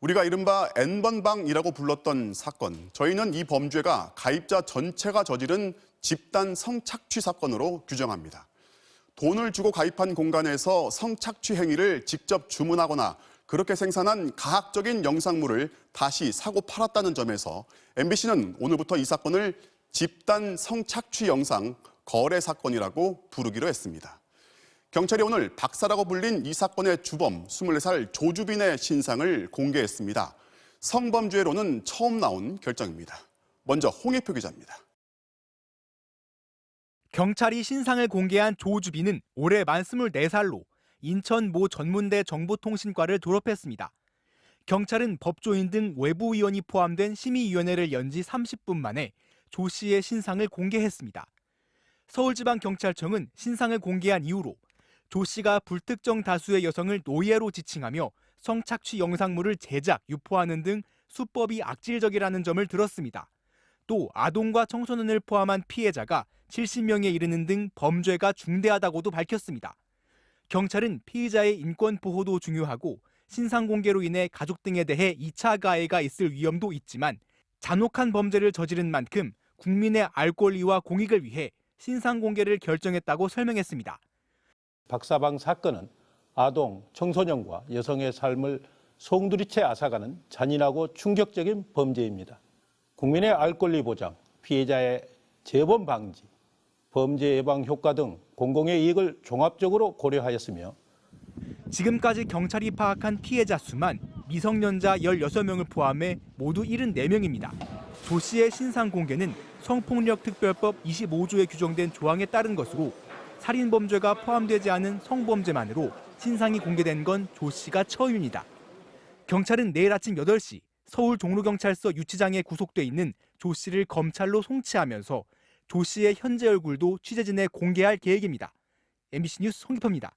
우리가 이른바 N번방이라고 불렀던 사건. 저희는 이 범죄가 가입자 전체가 저지른 집단 성착취 사건으로 규정합니다. 돈을 주고 가입한 공간에서 성착취 행위를 직접 주문하거나 그렇게 생산한 가학적인 영상물을 다시 사고 팔았다는 점에서 MBC는 오늘부터 이 사건을 집단 성착취 영상 거래 사건이라고 부르기로 했습니다. 경찰이 오늘 박사라고 불린 이 사건의 주범 24살 조주빈의 신상을 공개했습니다. 성범죄로는 처음 나온 결정입니다. 먼저 홍익표 기자입니다. 경찰이 신상을 공개한 조주빈은 올해 만 24살로 인천 모 전문대 정보통신과를 졸업했습니다. 경찰은 법조인 등 외부위원이 포함된 심의위원회를 연 지 30분 만에 조 씨의 신상을 공개했습니다. 서울지방경찰청은 신상을 공개한 이후로 조 씨가 불특정 다수의 여성을 노예로 지칭하며 성착취 영상물을 제작, 유포하는 등 수법이 악질적이라는 점을 들었습니다. 또 아동과 청소년을 포함한 피해자가 70명에 이르는 등 범죄가 중대하다고도 밝혔습니다. 경찰은 피의자의 인권 보호도 중요하고 신상 공개로 인해 가족 등에 대해 2차 가해가 있을 위험도 있지만 잔혹한 범죄를 저지른 만큼 국민의 알 권리와 공익을 위해 신상 공개를 결정했다고 설명했습니다. 박사방 사건은 아동, 청소년과 여성의 삶을 송두리째 앗아가는 잔인하고 충격적인 범죄입니다. 국민의 알 권리 보장, 피해자의 재범 방지, 범죄 예방 효과 등 공공의 이익을 종합적으로 고려하였으며 지금까지 경찰이 파악한 피해자 수만 미성년자 16명을 포함해 모두 74명입니다. 조 씨의 신상 공개는 성폭력특별법 25조에 규정된 조항에 따른 것으로 살인범죄가 포함되지 않은 성범죄만으로 신상이 공개된 건 조 씨가 처음입니다. 경찰은 내일 아침 8시 서울 종로경찰서 유치장에 구속돼 있는 조 씨를 검찰로 송치하면서 조 씨의 현재 얼굴도 취재진에 공개할 계획입니다. MBC 뉴스 홍익표입니다.